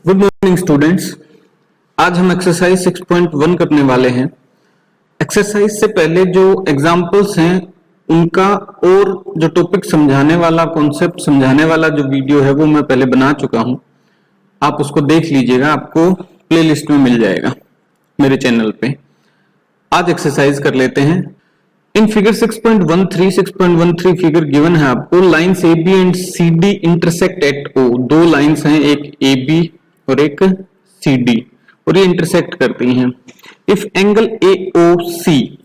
Good morning students. आज हम exercise 6.1 करने वाले हैं। एक्सरसाइज से पहले जो एग्जाम्पल्स हैं उनका और जो टॉपिक समझाने वाला, कॉन्सेप्ट समझाने वाला जो वीडियो है वो मैं पहले बना चुका हूं। आप उसको देख लीजिएगा, आपको प्लेलिस्ट में मिल जाएगा मेरे चैनल पे। आज एक्सरसाइज कर लेते हैं। इन फिगर 6.13 फिगर गिवन है आपको। Lines A B and C D intersect at O. दो लाइन्स हैं, एक ए बी और एक सी डी, और ये इंटरसेक्ट करती हैं। If angle A O C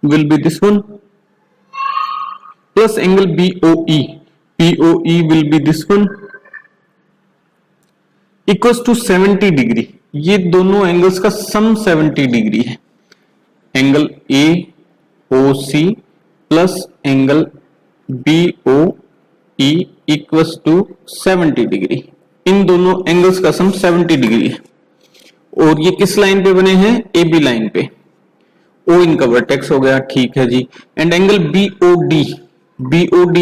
will be this one plus angle B O E will be this one equals to 70 degree. ये दोनों एंगल्स का सम 70 डिग्री है। Angle A O C plus angle B O E equals to 70 degree. इन दोनों angles का sum 70 degree है। और ये किस लाइन पे बने हैं? ए बी लाइन पे। ओ इनका वर्टेक्स हो गया, ठीक है जी। And angle B O D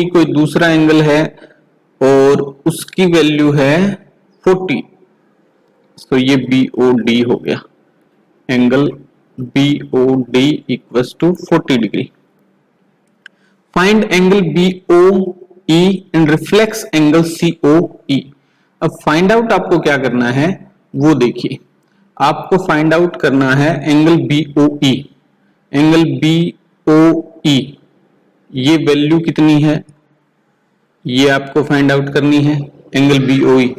कोई दूसरा एंगल है और उसकी वैल्यू है 40। तो ये बी ओ डी हो गया। Angle B O D equals to 40 degree. Find angle B O E and reflex angle C O E. अब फाइंड आउट आपको क्या करना है वो देखिए। आपको फाइंड आउट करना है एंगल बी ओ ई। एंगल बी ओ ई ये वैल्यू कितनी है ये आपको फाइंड आउट करनी है, एंगल बी ओ ई,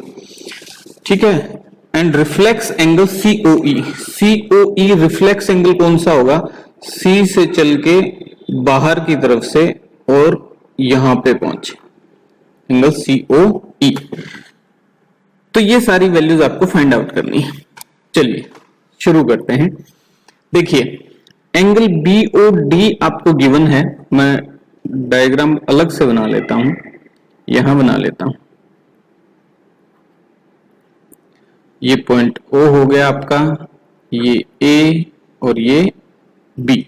ठीक है। And reflex angle C O E reflex angle कौन सा होगा? सी से चल के बाहर की तरफ से और यहां पे पहुंचे, एंगल सी ओ ई। तो ये सारी वैल्यूज आपको फाइंड आउट करनी है। चलिए शुरू करते हैं। देखिए एंगल बी ओ डी आपको गिवन है। मैं डायग्राम अलग से बना लेता हूं, यहां बना लेता हूं। ये पॉइंट ओ हो गया आपका, ये ए और ये B.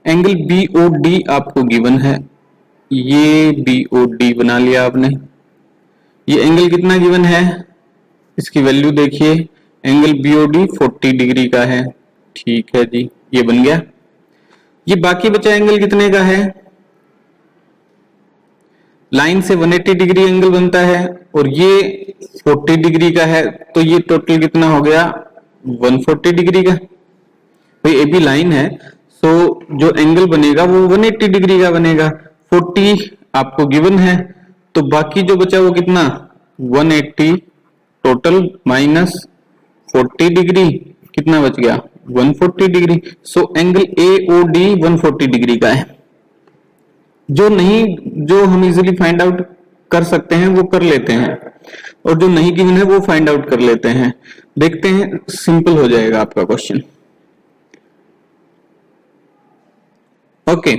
Angle B O D आपको गिवन है, ये बी ओ डी बना लिया आपने। ये एंगल कितना गिवन है इसकी वैल्यू देखिए। Angle B O D 40 degree का है, ठीक है जी, ये बन गया। ये बाकी बचा एंगल कितने का है? लाइन से 180 डिग्री एंगल बनता है और ये 40 डिग्री का है, तो ये टोटल कितना हो गया? 140 डिग्री का। भाई ए बी लाइन है, तो जो एंगल बनेगा वो 180 डिग्री का बनेगा। 40 आपको गिवन है, तो बाकी जो बचा वो कितना? 180 टोटल माइनस 40 डिग्री, कितना बच गया? 140 degree. So angle A O D 140 degree का है। जो हम इजीली फाइंड आउट कर सकते हैं वो कर लेते हैं, और जो नहीं गिवन है वो फाइंड आउट कर लेते हैं। देखते हैं, सिंपल हो जाएगा आपका क्वेश्चन। ओके,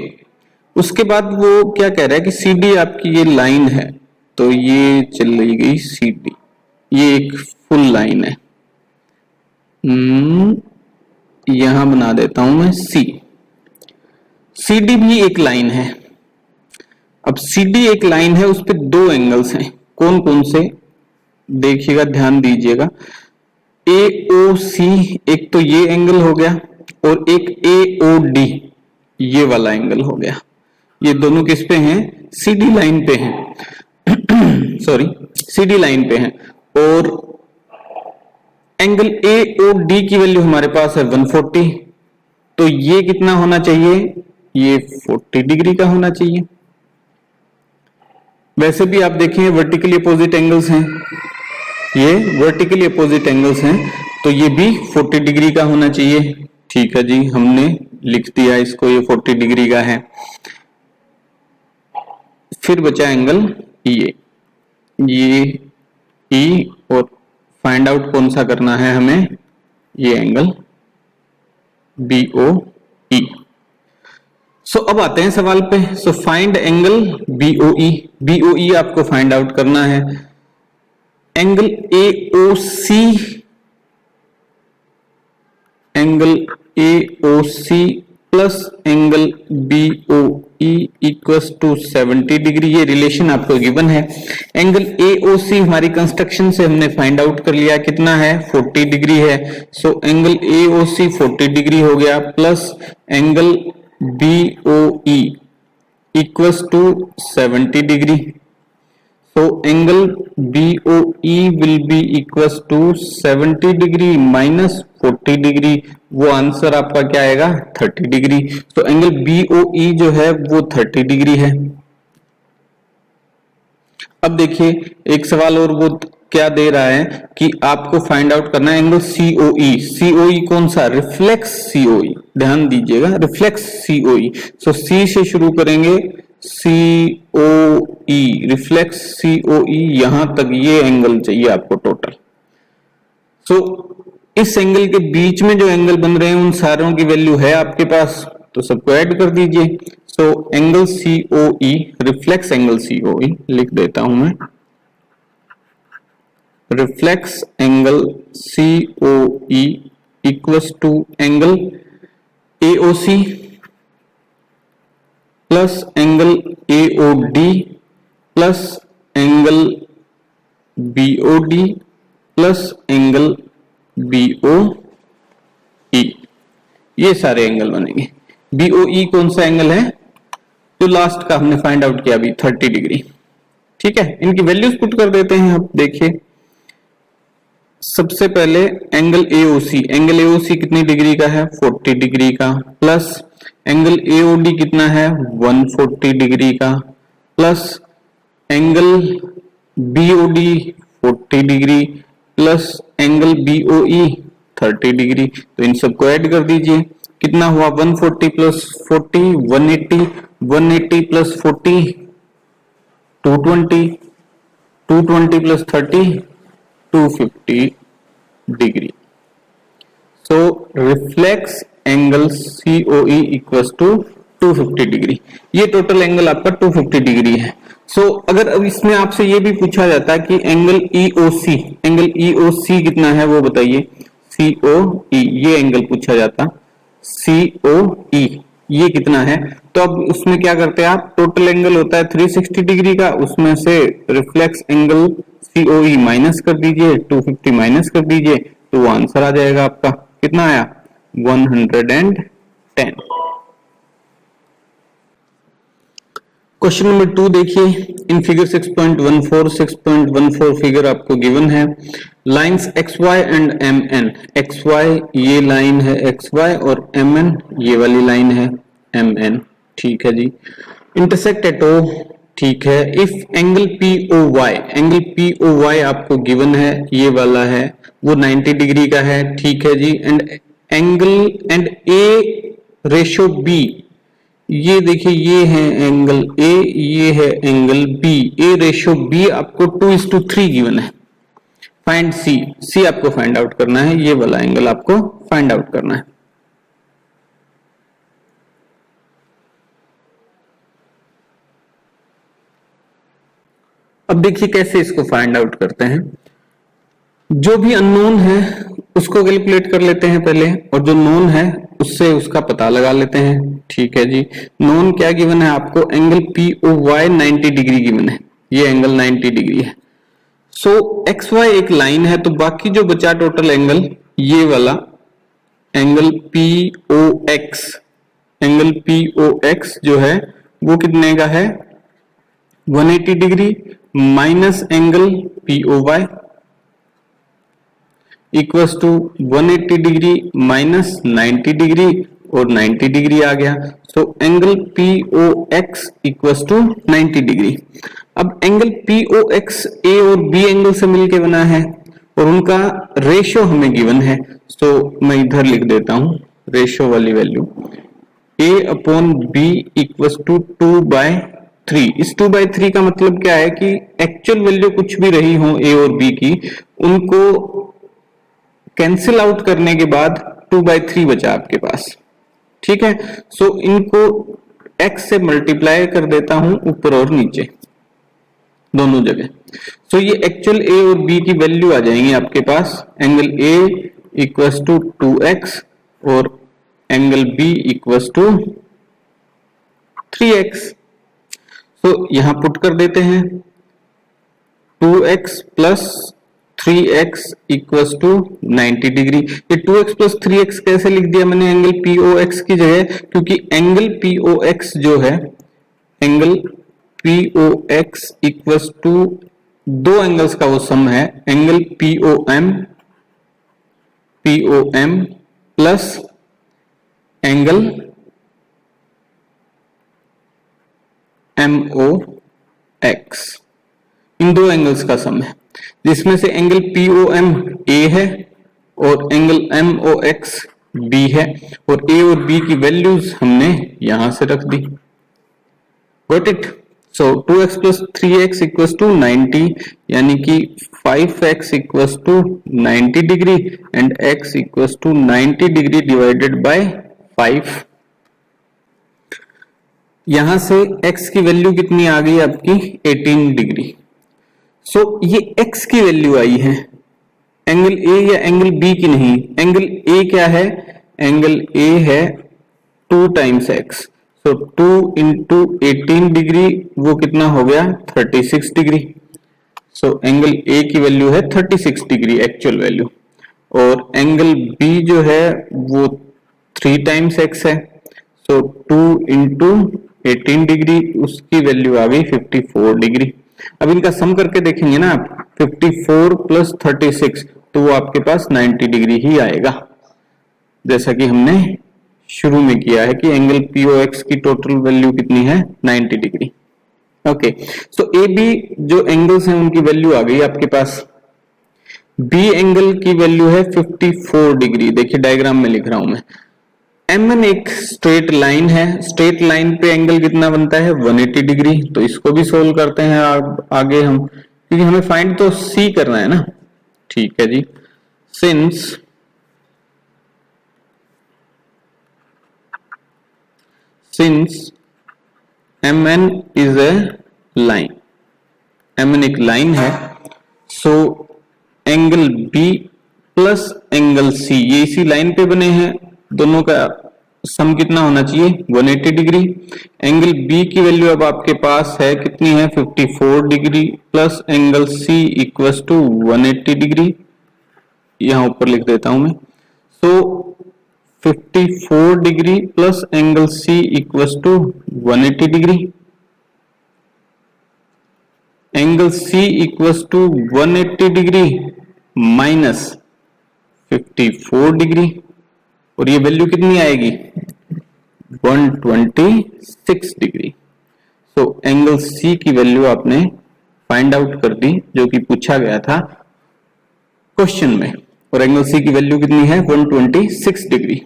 उसके बाद वो क्या कह रहा है कि सी डी आपकी ये लाइन है, तो ये चली गई सी डी, ये एक फुल लाइन है। यहां बना देता हूं मैं सी डी भी एक लाइन है। अब सी डी एक लाइन है, उस पे दो एंगल्स हैं। कौन कौन से? देखिएगा, ध्यान दीजिएगा। ए ओ सी एक तो ये एंगल हो गया, और एक ए ओ डी ये वाला एंगल हो गया। ये दोनों किस पे हैं? सी डी लाइन पे हैं। सॉरी, सी डी लाइन पे हैं। और एंगल ए ओ डी की वैल्यू हमारे पास है 140, तो ये कितना होना चाहिए? ये 40 डिग्री का होना चाहिए। वैसे भी आप देखें वर्टिकली अपोजिट एंगल्स हैं, ये वर्टिकली अपोजिट एंगल्स हैं, तो ये भी 40 डिग्री का होना चाहिए। ठीक है जी, हमने लिख दिया इसको, ये 40 डिग्री का है। फिर बचा एंगल ये ई, और फाइंड आउट कौन सा करना है हमें? ये एंगल बी ओ ई। सो अब आते हैं सवाल पे। So find angle B O E आपको फाइंड आउट करना है। Angle A O C plus angle B O E equals to 70 degree, ये रिलेशन आपको गिवन है। एंगल AOC हमारी कंस्ट्रक्शन से हमने फाइंड आउट कर लिया कितना है, 40 डिग्री है। सो एंगल AOC 40 डिग्री हो गया, plus angle BOE equals to 70 degree. So angle BOE will be equals to 70 degree minus 40 degree, वो आंसर आपका क्या आएगा, 30 डिग्री। तो एंगल BOE जो है वो 30 डिग्री है। अब देखिए एक सवाल और, वो क्या दे रहा है कि आपको फाइंड आउट करना है एंगल COE। COE कौन सा, रिफ्लेक्स COE, ध्यान दीजिएगा, रिफ्लेक्स COE। सो C से शुरू करेंगे, COE, रिफ्लेक्स COE, यहां तक ये एंगल चाहिए आपको टोटल। सो इस एंगल के बीच में जो एंगल बन रहे हैं उन सारों की वैल्यू है आपके पास, तो सबको ऐड कर दीजिए। So angle COE, reflex angle COE लिख देता हूं मैं, reflex angle COE equals to angle AOC plus angle AOD plus angle BOD plus angle BOE, ये सारे एंगल बनेंगे। BOE कौन सा एंगल है, जो लास्ट का हमने फाइंड आउट किया अभी, 30 डिग्री। ठीक है, इनकी वैल्यूज पुट कर देते हैं। अब देखिए सबसे पहले एंगल AOC, एंगल AOC कितनी डिग्री का है, 40 डिग्री का, प्लस एंगल AOD कितना है, 140 डिग्री का, plus angle BOD 40 degree, plus angle BOE 30 degree. तो इन सबको ऐड कर दीजिए, कितना हुआ, 140 plus 40 180, 180 plus 40 220, 220 plus 30 250 degree. So reflex angle COE equals to 250 degree, ये टोटल एंगल आपका 250 डिग्री है। सो अगर अब इसमें आपसे ये भी पूछा जाता कि एंगल EOC, एंगल EOC कितना है वो बताइए, COE, ये एंगल पूछा जाता, COE ये कितना है, तो अब उसमें क्या करते हैं आप, टोटल एंगल होता है 360 डिग्री का, उसमें से रिफ्लेक्स एंगल COE माइनस कर दीजिए, 250 माइनस कर दीजिए, तो वो आंसर आ जाएगा आपका, कितना आया, 110। क्वेश्चन नंबर 2 देखिए, इन फिगर 6.14 फिगर आपको गिवन है, lines XY and MN, XY ये लाइन है XY और MN ये वाली लाइन है MN, ठीक है जी, इंटरसेक्ट एट O, ठीक है। If angle POY, angle POY आपको गिवन है, ये वाला है, वो 90 डिग्री का है, ठीक है जी, and angle and A ratio B, ये देखिए ये है एंगल A, ये है angle B, A ratio B आपको 2:3 गिवन है। फाइंड C आपको फाइंड आउट करना है, ये वाला एंगल आपको फाइंड आउट करना है। अब देखिए कैसे इसको फाइंड आउट करते हैं, जो भी अननोन है उसको कैलकुलेट कर लेते हैं पहले, और जो नोन है उससे उसका पता लगा लेते हैं, ठीक है जी। नोन क्या गिवन है आपको, एंगल POY 90 डिग्री गिवन है, ये एंगल 90 डिग्री है। सो XY एक लाइन है, तो बाकी जो बचा टोटल एंगल, ये वाला एंगल POX, एंगल POX जो है वो कितने का है, 180 degree minus angle POY equals to 180 degree minus 90 degree, और 90 डिग्री आ गया। So angle POX equals to 90 degree. अब एंगल POX A और B एंगल से मिलके बना है, और उनका रेशियो हमें गिवन है, सो मैं इधर लिख देता हूं रेशियो वाली वैल्यू, A/B इक्वल्स टू 2/3। इस 2/3 का मतलब क्या है कि एक्चुअल वैल्यू कुछ भी रही हो A और B की, उनको कैंसिल आउट करने के बाद 2/3 बचा आपके पास, ठीक है। सो इनको x से मल्टीप्लाई कर देता हूं ऊपर और नीचे दोनों जगह। सो ये एक्चुअल A और B की वैल्यू आ जाएंगी आपके पास, angle A equals to 2x और angle B equals to 3x। तो यहां पुट कर देते हैं 2x plus 3x equals to 90 degree. ये 2x प्लस 3x कैसे लिख दिया मैंने एंगल POX की जगह, क्योंकि एंगल POX जो है, एंगल POX इक्वल्स टू दो एंगल्स का वो सम है, angle POM plus angle MOX, इन दो एंगल्स का सम है, जिसमें से एंगल POM A है और एंगल MOX B है, और A और B की वैल्यूज हमने यहां से रख दी। Got it? So 2x plus 3x equals to 90, यानी कि 5x इक्वल्स to 90 degree and x equals to 90 degree divided by 5। यहां से x की वैल्यू कितनी आ गई आपकी 18 डिग्री। सो ये x की वैल्यू आई है, एंगल A या एंगल B की नहीं। एंगल A क्या है? एंगल A है 2 टाइम्स x, सो 2 इंटू 18 डिग्री, वो कितना हो गया 36 डिग्री। सो एंगल A की वैल्यू है 36 डिग्री एक्चुअल वैल्यू, और एंगल B जो है वो 3 टाइम्स x है, सो 2 इंटू 18 डिग्री, उसकी वैल्यू आ गई 54 डिग्री। अब इनका सम करके देखेंगे ना आप, 54 प्लस 36, तो वो आपके पास 90 डिग्री ही आएगा, जैसा कि हमने शुरू में किया है कि एंगल POX की टोटल वैल्यू कितनी है 90 डिग्री। ओके, सो AB जो एंगल्स हैं उनकी वैल्यू आ गई आपके पास। B एंगल की वैल्यू है 54 डिग्री, देखिए डायग्राम में लिख रहा हूं मैं। MN एक स्ट्रेट लाइन है, स्ट्रेट लाइन पे एंगल कितना बनता है 180 डिग्री, तो इसको भी सोल्व करते हैं आगे हम, क्योंकि हमें फाइंड तो C करना है ना। ठीक है जी, since MN is a line, MN एक लाइन है, so angle B plus angle C ये इसी लाइन पे बने हैं, दोनों का सम कितना होना चाहिए 180 डिग्री। एंगल B की वैल्यू अब आपके पास है कितनी है 54 degree plus angle C equals to 180 degree, यहां ऊपर लिख देता हूं मैं। So 54 degree plus angle C equals to 180 degree, angle C equals to 180 degree minus 54 degree, और ये वैल्यू कितनी आएगी 126 डिग्री। सो एंगल C की वैल्यू आपने फाइंड आउट कर दी, जो कि पूछा गया था क्वेश्चन में, और एंगल C की वैल्यू कितनी है 126 डिग्री।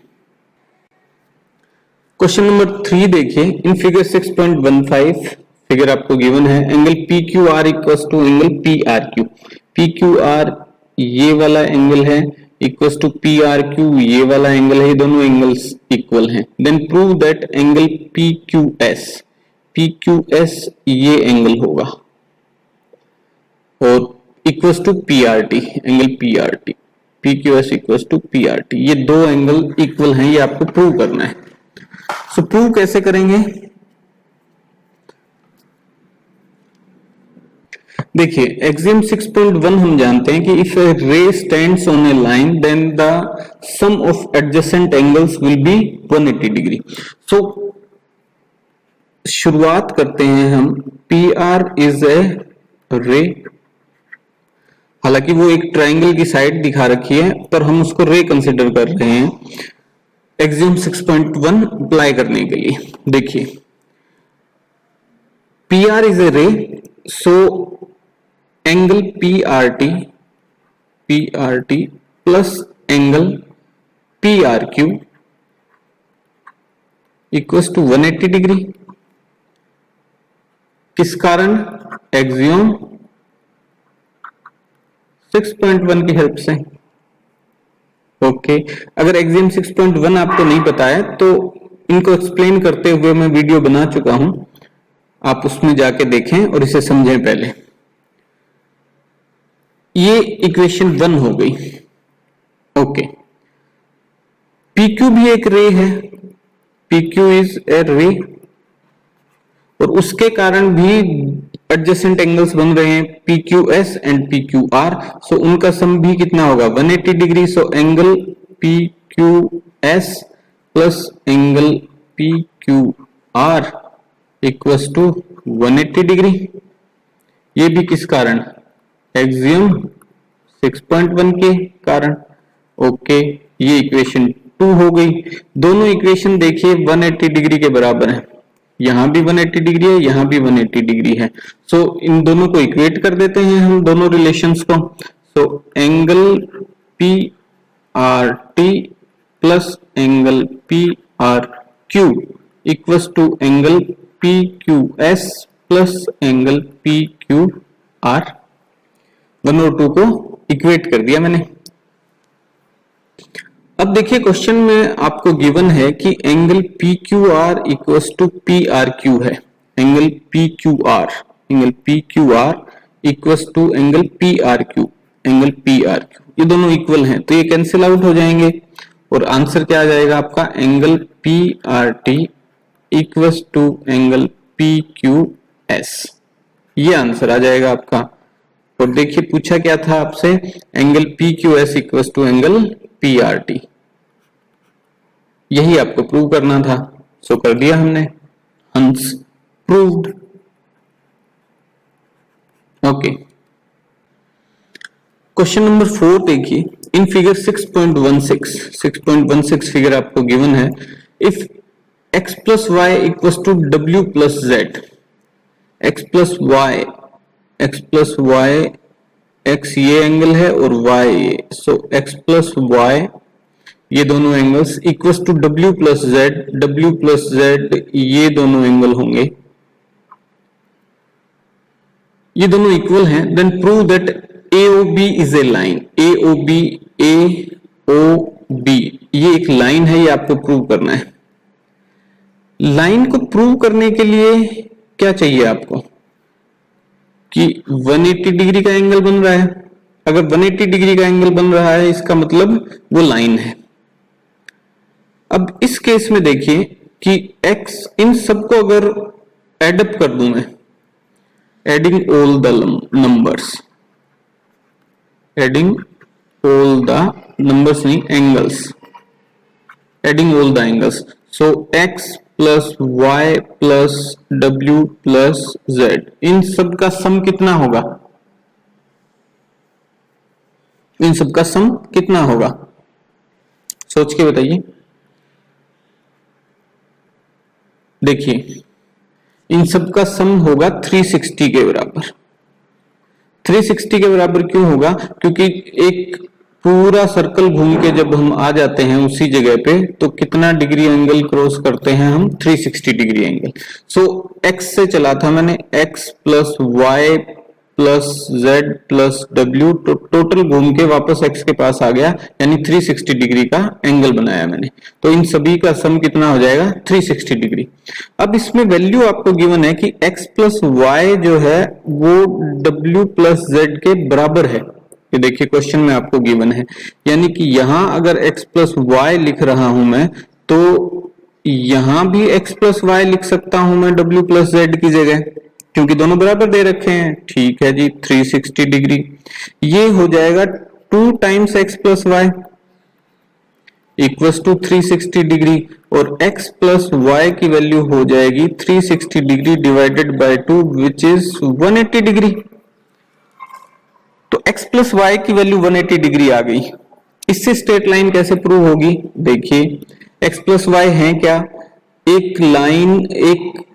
क्वेश्चन नंबर 3 देखिए, इन फिगर 6.15 फिगर आपको गिवन है, angle PQR equals to angle PRQ। PQR ये वाला एंगल है इक्वल्स टू PRQ ये वाला एंगल है, ये दोनों एंगल्स इक्वल हैं। Then prove that angle PQS ये एंगल होगा, और equals to PRT, angle PRT, PQS equals to PRT, ये दो एंगल इक्वल हैं, ये आपको प्रूव करना है। सो प्रूव कैसे करेंगे? देखिए एक्सियम 6.1 हम जानते हैं कि if a ray stands on a line then the sum of adjacent angles will be 180 degree. So शुरुआत करते हैं हम, PR इज ए रे, हालांकि वो एक ट्रायंगल की साइड दिखा रखी है, पर हम उसको रे कंसिडर कर रहे हैं एक्सियम 6.1 अप्लाई करने के लिए। देखिए PR is a ray, so angle PRT plus angle PRQ equals to 180 degree. किस कारण? एक्सियम 6.1 की हेल्प से। ओके, अगर एक्सियम 6.1 आपको नहीं पता है तो इनको एक्सप्लेन करते हुए मैं वीडियो बना चुका हूं, आप उसमें जाके देखें और इसे समझें पहले। ये इक्वेशन 1 हो गई। ओके, PQ भी एक रे है, PQ इज ए रे, और उसके कारण भी एडजेसेंट एंगल्स बन रहे हैं PQS एंड PQR। सो उनका सम भी कितना होगा 180 degree. So angle PQS plus angle PQR equals to 180 degree. ये भी किस कारण, एक्सियम 6.1 के कारण। ओके, ये इक्वेशन 2 हो गई। दोनों इक्वेशन देखिए 180 डिग्री के बराबर है, यहां भी 180 डिग्री है, यहां भी 180 डिग्री है। सो इन दोनों को इक्वेट कर देते हैं हम दोनों रिलेशंस को। So angle PRT plus angle PRQ equals to angle PQS plus angle PQR। 1 और 2 को इक्वेट कर दिया मैंने। अब देखिए क्वेश्चन में आपको गिवन है कि angle PQR equals to PRQ है। Angle PQR equals to angle PRQ, ये दोनों इक्वल हैं तो ये कैंसिल आउट हो जाएंगे और आंसर क्या आ जाएगा आपका, angle PRT equals to angle PQS। ये आंसर आ जाएगा आपका। और देखिए पूछा क्या था आपसे, angle PQS equals to angle PRT, यही आपको प्रूव करना था। सो कर दिया हमने, हंस प्रूव्ड। ओके, क्वेश्चन नंबर 4 देखिए। इन फिगर 6.16 फिगर आपको गिवन है। If x plus y equals to w plus z, x plus y, x ये एंगल है और y ये। सो x प्लस वाई ये दोनों angles equals to w plus z, ये दोनों एंगल होंगे, ये दोनों इक्वल हैं। Then prove that AOB is a line. AOB ये एक लाइन है, ये आपको प्रूव करना है। लाइन को प्रूव करने के लिए क्या चाहिए आपको कि 180 डिग्री का एंगल बन रहा है। अगर 180 डिग्री का एंगल बन रहा है इसका मतलब वो लाइन है। अब इस केस में देखिए कि x, इन सबको अगर एडअप कर दूं मैं, एडिंग ऑल द नंबर्स नहीं, angles, adding all the angles. So x plus y plus w plus z, इन सब का सम कितना होगा, इन सब का सम कितना होगा, सोच के बताइए। देखिए इन सब का सम होगा 360 के बराबर। 360 के बराबर क्यों होगा, क्योंकि एक पूरा सर्कल घूम के जब हम आ जाते हैं उसी जगह पे तो कितना डिग्री एंगल क्रॉस करते हैं हम, 360 डिग्री एंगल। सो x से चला था मैंने, x plus y plus z plus डब्ल्यू, तो टोटल घूम के वापस x के पास आ गया, यानी 360 डिग्री का एंगल बनाया मैंने। तो इन सभी का सम कितना हो जाएगा, 360 डिग्री। अब इसमें वैल्यू आपको गिवन है कि x प्लस वाई जो है वो w प्लस जेड के बराबर है। ये देखिए क्वेश्चन में आपको गिवन है, यानी कि यहां अगर x प्लस वाई लिख रहा हूं मैं, तो यहां भी x प्लस वाई लिख सकता हूं मैं w प्लस जेड की जगह, क्योंकि दोनों बराबर दे रखे हैं। ठीक है जी, 360 डिग्री ये हो जाएगा 2 times x plus y equals to 360 degree, और x प्लस वाई की वैल्यू हो जाएगी 360 degree divided by 2 which is 180 degree. तो x प्लस वाई की वैल्यू 180 डिग्री आ गई। इससे स्ट्रेट लाइन कैसे प्रूव होगी, देखिए x प्लस वाई है क्या, एक लाइन, एक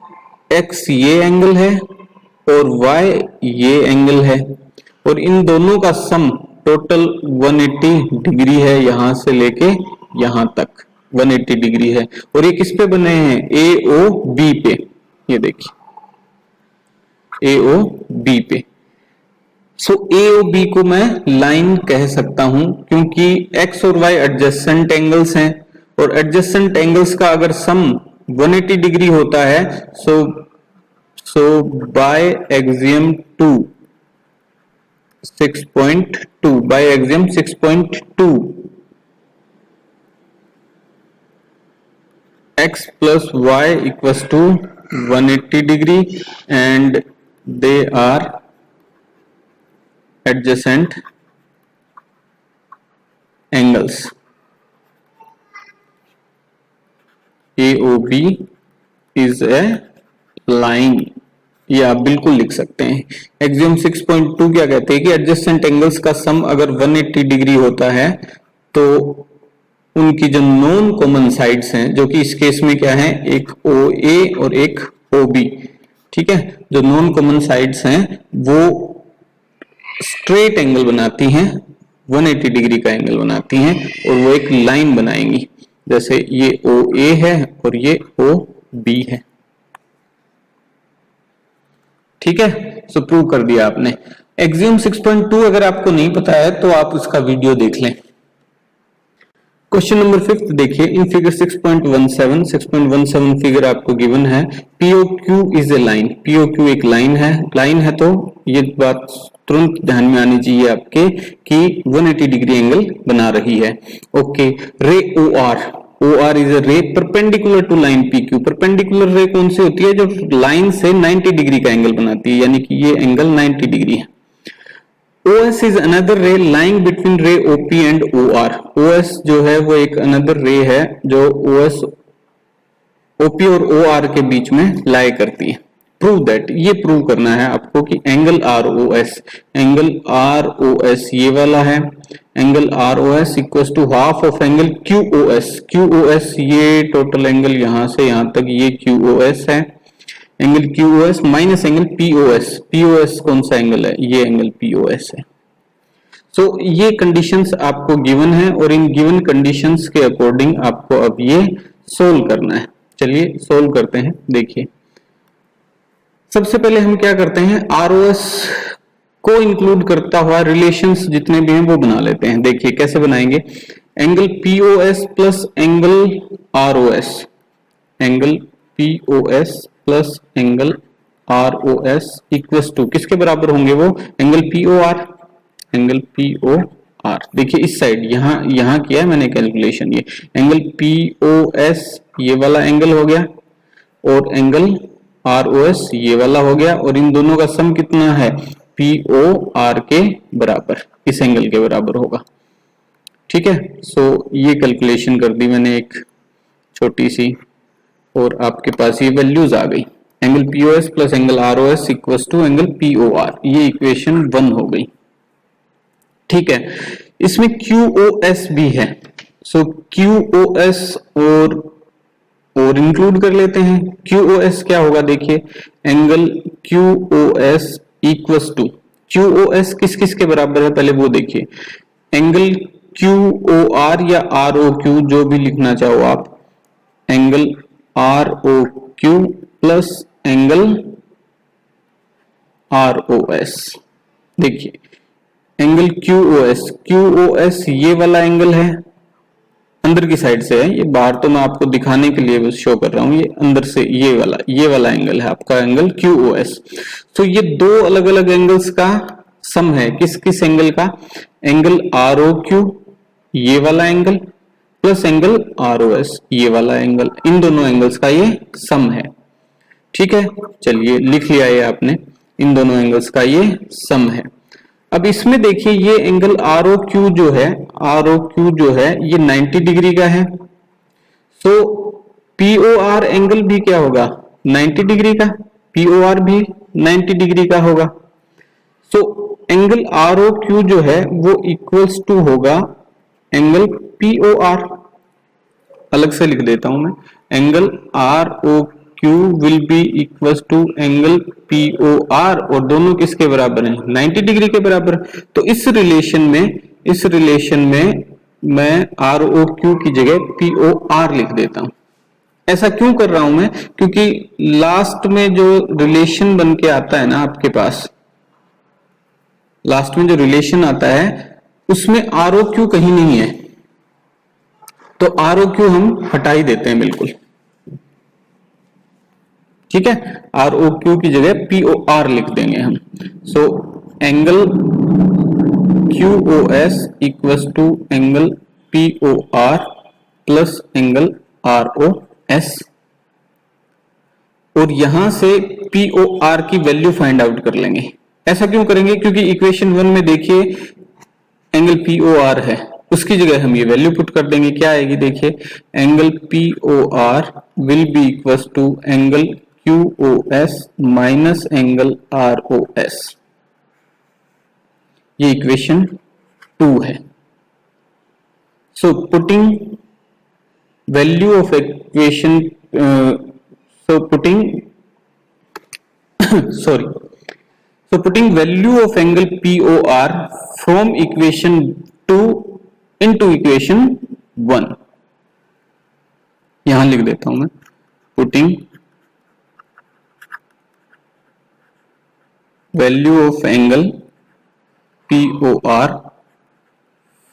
x ये एंगल है और y ये एंगल है, और इन दोनों का सम टोटल 180 डिग्री है, यहां से लेके यहां तक 180 डिग्री है। और ये किस पे बने हैं, AOB पे, ये देखिए AOB पे। सो AOB को मैं लाइन कह सकता हूं, क्योंकि x और y एडजेसेंट एंगल्स हैं, और एडजेसेंट एंगल्स का अगर सम 180 डिग्री होता है, so by axiom 6.2, by axiom 6.2 x plus y equals to 180 degree and they are adjacent angles. AOB is a line, ये आप बिल्कुल लिख सकते हैं। एक्सियम 6.2 क्या कहते हैं कि एडजेसेंट एंगल्स का सम अगर 180 डिग्री होता है तो उनकी जो नॉन कॉमन साइड्स हैं, जो कि इस केस में क्या है, एक OA और एक OB, ठीक है, जो नॉन कॉमन साइड्स हैं वो स्ट्रेट एंगल बनाती हैं, 180 डिग्री का एंगल बनाती हैं और वो एक लाइन बनाएंगी। जैसे ये OA है और ये OB है, ठीक है। सो प्रूव कर दिया आपने। एक्सियम 6.2 अगर आपको नहीं पता है तो आप उसका वीडियो देख लें। क्वेश्चन नंबर 5 देखिए, इन फिगर 6.17 फिगर आपको गिवन है, POQ is a line. POQ एक लाइन है तो ये बात तुरंत ध्यान में आनी चाहिए आपके कि 180 डिग्री एंगल बना रही है। ओके, रे OR is a ray perpendicular to line PQ। Perpendicular ray कौन सी होती है, जो लाइन से 90 डिग्री का एंगल बनाती है, यानी कि ये एंगल 90 डिग्री है। OS is another ray lying between ray OP and OR। OS जो है वो एक another ray है जो OS OP और OR के बीच में लाई करती है। प्रूव दैट, ये प्रूव करना है आपको कि एंगल ROS ये वाला है, angle ROS equal to half of angle QOS ये टोटल एंगल यहां से यहां तक ये QOS है, angle QOS minus angle POS कौन सा एंगल है, ये एंगल POS है। सो ये कंडीशंस आपको गिवन है और इन गिवन कंडीशंस के अकॉर्डिंग आपको अब ये सोल्व करना है। चलिए सोल्व करते हैं। देखिए, सबसे पहले हम क्या करते हैं, ROS को इंक्लूड करता हुआ रिलेशंस जितने भी हैं वो बना लेते हैं। देखिए कैसे बनाएंगे, angle POS plus angle ROS, angle POS plus angle ROS equals to किसके बराबर होंगे, वो एंगल POR। देखिए इस साइड यहां किया है मैंने कैलकुलेशन, ये एंगल POS ये वाला एंगल हो गया और एंगल ROS ये वाला हो गया, और इन दोनों का सम कितना है, POR के बराबर, इस एंगल के बराबर होगा, ठीक है। सो ये कैलकुलेशन कर दी मैंने एक छोटी सी, और आपके पास ये वैल्यूज आ गई, angle POS plus angle ROS equals to angle POR, ये इक्वेशन 1 हो गई, ठीक है। इसमें QOS भी है, सो QOS और इंक्लूड कर लेते हैं। QOS क्या होगा, देखिए angle QOS equals to, QOS किस किस के बराबर है पहले वो देखिए, एंगल QOR या ROQ जो भी लिखना चाहो आप, angle ROQ plus angle ROS। देखिए एंगल QOS ये वाला एंगल है, अंदर की साइड से है, ये बाहर तो मैं आपको दिखाने के लिए शो कर रहा हूं, ये अंदर से ये वाला एंगल है आपका एंगल QOS। तो ये दो अलग अलग एंगल्स का सम है, किस किस एंगल का, एंगल ROQ ये वाला एंगल प्लस एंगल ROS ये वाला एंगल, इन दोनों एंगल्स का ये सम है, ठीक है। चलिए लिख लिया ये आपने, इन दोनों एंगल्स का ये सम है। अब इसमें देखिए ये एंगल ROQ जो है ये 90 डिग्री का है, सो POR एंगल भी क्या होगा, 90 डिग्री का, POR भी 90 डिग्री का होगा। सो एंगल ROQ जो है वो इक्वल्स टू होगा एंगल POR, अलग से लिख देता हूं मैं, angle ROQ will be equals to angle POR, और दोनों किसके बराबर हैं, 90 डिग्री के बराबर। तो इस रिलेशन में मैं ROQ की जगह POR लिख देता हूं। ऐसा क्यों कर रहा हूं मैं, क्योंकि लास्ट में जो रिलेशन बन के आता है ना आपके पास, लास्ट में जो रिलेशन आता है उसमें ROQ कहीं नहीं है, तो ROQ हम हटा ही देते हैं बिल्कुल, ठीक है। ROQ की जगह POR लिख देंगे हम। So angle QOS equals to angle POR plus angle ROS। और यहां से पी ओ आर की वैल्यू फाइंड आउट कर लेंगे। ऐसा क्यों करेंगे? क्योंकि इक्वेशन 1 में देखिए एंगल पी ओ आर है, उसकी जगह हम ये वैल्यू पुट कर देंगे। क्या आएगी देखिए, angle P O R will be equal to angle Q O S minus angle R O S. ये इक्वेशन 2 है। So putting value of equation putting value of angle POR from equation 2 into equation 1, यहां लिख देता हूं मैं, putting value of angle POR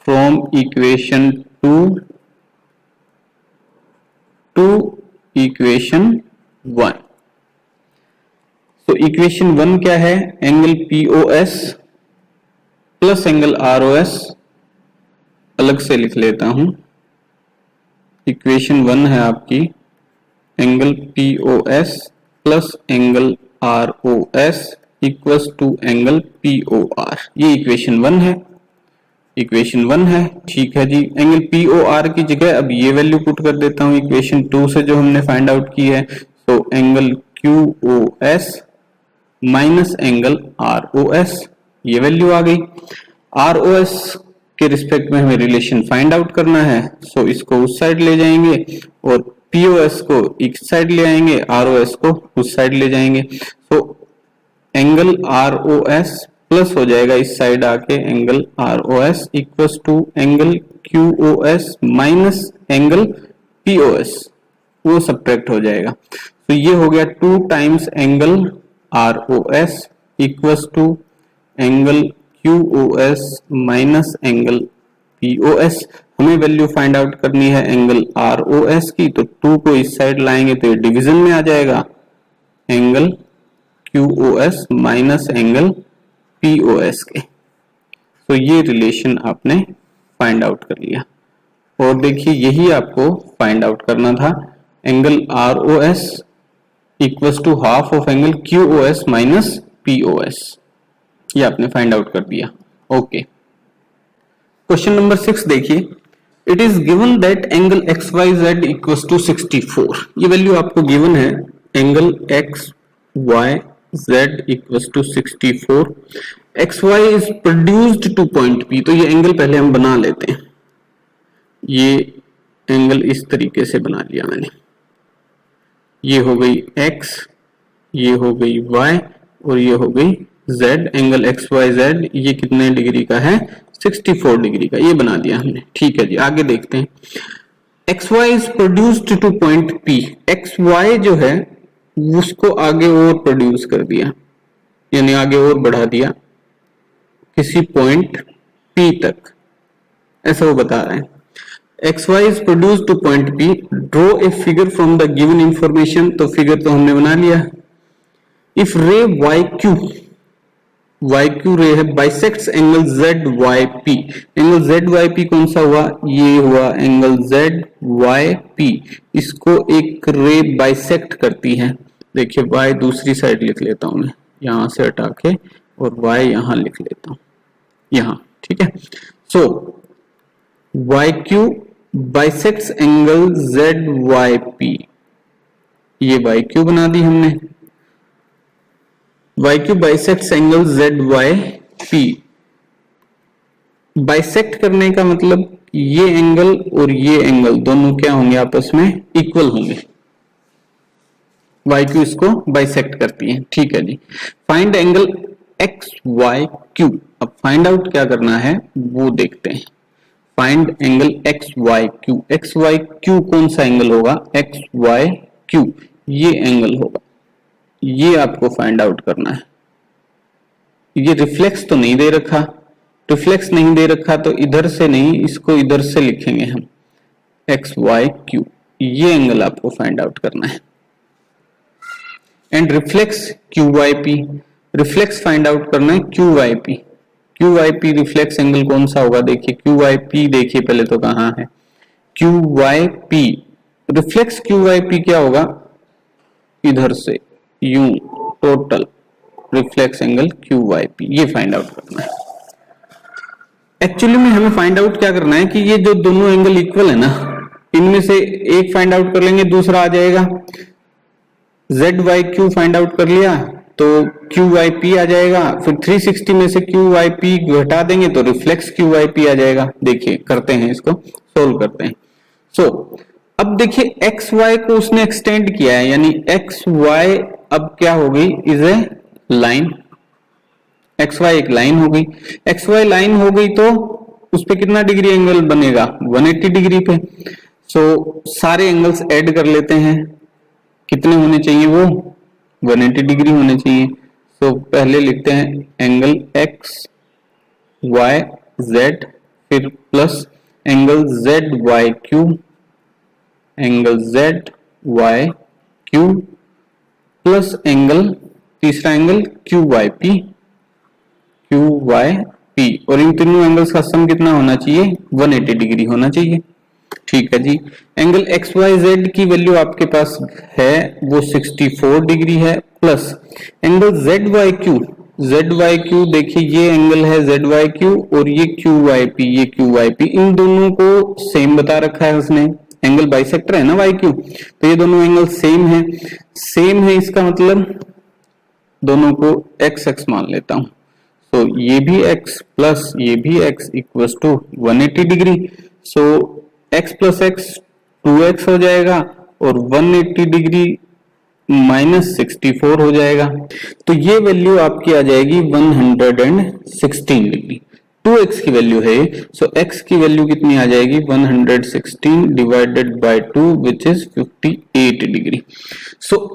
from equation 2 to equation 1। तो equation 1 क्या है? Angle POS plus angle ROS, अलग से लिख लेता हूं। इक्वेशन 1 है आपकी angle POS plus angle ROS equals to angle POR। ये इक्वेशन 1 है, इक्वेशन 1 है, ठीक है जी। एंगल POR की जगह अब ये वैल्यू पुट कर देता हूं इक्वेशन 2 से जो हमने फाइंड आउट की है। तो angle QOS minus angle ROS, ये वैल्यू आ गई। ROS के रिस्पेक्ट में हमें रिलेशन फाइंड आउट करना है, सो इसको उस साइड ले जाएंगे और POS को इस साइड ले आएंगे, ROS को उस साइड ले जाएंगे। सो एंगल ROS प्लस हो जाएगा इस साइड आके angle ROS equals to angle QOS minus angle POS, वो सब्ट्रैक्ट हो जाएगा। तो ये हो गया 2 times angle ROS equals to angle QOS minus angle POS। हमें वैल्यू फाइंड आउट करनी है एंगल ROS की, तो 2 को इस साइड लाएंगे तो ये डिवीजन में आ जाएगा, angle QOS minus angle POS के। तो ये रिलेशन आपने फाइंड आउट कर लिया। और देखिए यही आपको फाइंड आउट करना था, angle ROS equals to half of angle QOS minus POS, ये आपने फाइंड आउट कर दिया। ओके, क्वेश्चन नंबर 6 देखिए, it is given that angle XYZ equals to 64। ये वैल्यू आपको गिवन है, angle XYZ equals to 64। XY is produced to point P, तो ये एंगल पहले हम बना लेते हैं। ये एंगल इस तरीके से बना लिया मैंने, ये हो गई X, ये हो गई Y और ये हो गई Z। एंगल XYZ ये कितने डिग्री का है? 64 डिग्री का, ये बना दिया हमने। ठीक है जी, आगे देखते हैं। XY is produced to point P। XY जो है उसको आगे और प्रोड्यूस कर दिया, यानी आगे और बढ़ा दिया किसी पॉइंट P तक, ऐसा वो बता रहे हैं। XY is produced to point P. Draw a figure from the given information. तो फिगर तो हमने बना लिया। If ray YQ रे है bisects angle ZYP। Angle ZYP कौन सा हुआ? ये हुआ एंगल ZYP। इसको एक रे बाइसेक्ट करती है। देखिए Y दूसरी साइड लिख लेता हूं मैं, यहां से हटा के, और Y यहां लिख लेता हूं, यहां, ठीक है। सो YQ बाइसेक्ट्स एंगल ZYP, ये YQ बना दी हमने। YQ bisects angle ZYP। Bisect करने का मतलब ये एंगल और ये एंगल दोनों क्या होंगे? आपस में इक्वल होंगे। YQ इसको बाइसेक्ट करती है, ठीक है जी। Find angle XYQ। अब फाइंड आउट क्या करना है वो देखते हैं। Find angle XYQ। XYQ कौन सा एंगल होगा? XYQ ये एंगल होगा, ये आपको फाइंड आउट करना है। ये रिफ्लेक्स तो नहीं दे रखा, रिफ्लेक्स नहीं दे रखा तो इधर से नहीं, इसको इधर से लिखेंगे हम, XYQ। ये एंगल आपको फाइंड आउट करना है। And reflex QYP, reflex find out करना है QYP। QYP रिफ्लेक्स एंगल कौन सा होगा? देखिए QYP, देखिए पहले तो कहां है QYP, रिफ्लेक्स QYP क्या होगा? इधर से यूं टोटल रिफ्लेक्स एंगल QYP, ये फाइंड आउट करना है। एक्चुअली में हमें फाइंड आउट क्या करना है कि ये जो दोनों एंगल इक्वल है ना, इनमें से एक फाइंड आउट कर लेंगे, दूसरा आ जाएगा। ZYQ फाइंड आउट कर लिया तो QYP आ जाएगा, फिर 360 में से QYP घटा देंगे तो रिफ्लेक्स QYP आ जाएगा। देखिए करते हैं, इसको सोल्व करते हैं। अब देखिए XY को उसने एक्सटेंड किया है, यानी XY अब क्या हो गई, इज ए लाइन। XY एक लाइन हो गई, XY लाइन हो गई तो उस पे कितना डिग्री एंगल बनेगा, 180 डिग्री पे। सारे एंगल्स ऐड कर लेते हैं, कितने होने चाहिए वो, 180 डिग्री होने चाहिए। पहले लिखते हैं एंगल XYZ, फिर plus angle ZYQ, angle ZYQ plus angle, तीसरा एंगल QYP, और इन तीनों एंगल्स का सम कितना होना चाहिए, 180 डिग्री होना चाहिए। ठीक है जी। एंगल XYZ की वैल्यू आपके पास है वो 64 डिग्री है, प्लस एंगल ZYQ देखिए ये एंगल है ZYQ और ये QYP, इन दोनों को सेम बता रखा है उसने, एंगल बाइसेक्टर है ना YQ, तो ये दोनों एंगल सेम है, इसका मतलब दोनों को x मान लेता हूं। ये भी x प्लस ये भी x equals to 180 degree. x plus x 2x हो जाएगा और 180 डिग्री माइनस 64 हो जाएगा। तो ये वैल्यू आपकी आ जाएगी 116 डिग्री। 2x की वैल्यू है, x की वैल्यू कितनी आ जाएगी, 116 divided by 2 which is 58 degree.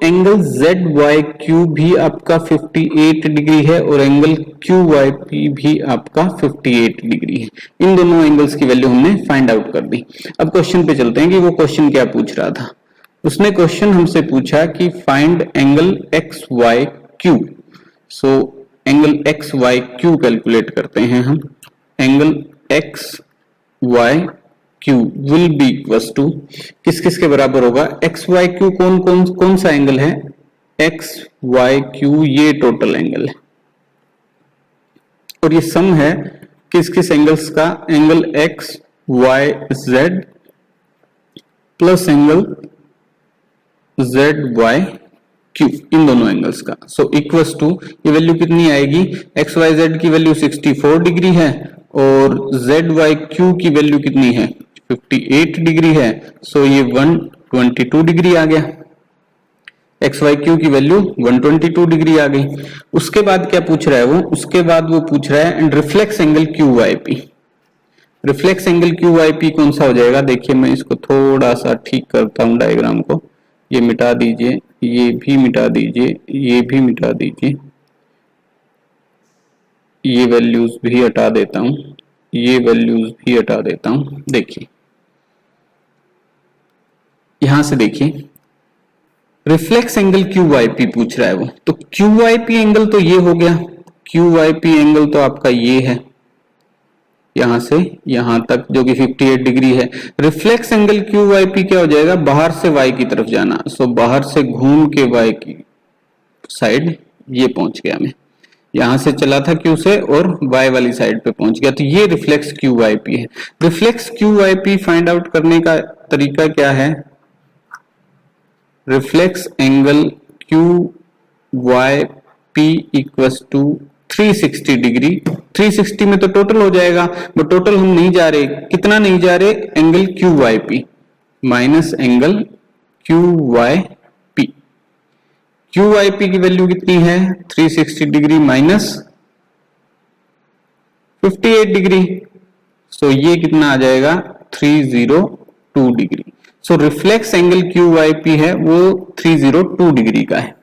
Angle ZYQ भी आपका 58 डिग्री है और एंगल QYP भी आपका 58 डिग्री है। इन दोनों एंगल्स की वैल्यू हमने फाइंड आउट कर दी। अब क्वेश्चन पे चलते हैं कि वो क्वेश्चन क्या पूछ रहा था। उसने क्वेश्चन हमसे पूछा कि find angle XYQ। Angle XYQ calculate करते हैं हम। Angle XYQ will be equals to, किस किस के बराबर होगा, XYQ कौन सा एंगल है, XYQ ये टोटल एंगल है, और ये सम है किस किस एंगल्स का, angle XYZ plus angle ZYQ, इन दोनों एंगल्स का। इक्वल्स टू, ये वैल्यू कितनी आएगी, XYZ की वैल्यू 64 डिग्री है और ZYQ की वैल्यू कितनी है, 58 डिग्री है। ये 122 डिग्री आ गया, XYQ की वैल्यू 122 डिग्री आ गई। उसके बाद क्या पूछ रहा है वो, उसके बाद वो पूछ रहा है and reflex angle QYP। Reflex angle QYP कौन सा हो जाएगा, देखिए मैं इसको थोड़ा सा ठीक करता हूं डायग्राम को, ये मिटा दीजिए, ये भी मिटा दीजिए, ये भी मिटा दीजिए, ये वैल्यूज भी हटा देता हूं, ये वैल्यूज भी हटा देता हूं। देखिए यहां से देखिए रिफ्लेक्स एंगल QYP पूछ रहा है वो, तो QYP एंगल तो ये हो गया, QYP एंगल तो आपका ये है यहां से यहां तक जो कि 58 डिग्री है। रिफ्लेक्स एंगल QYP क्या हो जाएगा, बाहर से Y की तरफ जाना, बाहर से घूम के Y की साइड ये पहुंच गया, मैं यहां से चला था Q से और Y वाली साइड पे पहुंच गया, तो ये रिफ्लेक्स QYP है। रिफ्लेक्स QYP फाइंड आउट करने का तरीका क्या है, reflex angle QYP equals to 360 degree. 360 में तो टोटल हो जाएगा, बट टोटल हम नहीं जा रहे, कितना नहीं जा रहे, angle QYP minus angle QYP। QYP की वैल्यू कितनी है, 360 डिग्री माइनस 58 डिग्री, ये कितना आ जाएगा, 302 डिग्री। रिफ्लेक्स एंगल QYP है वो 302 डिग्री का है।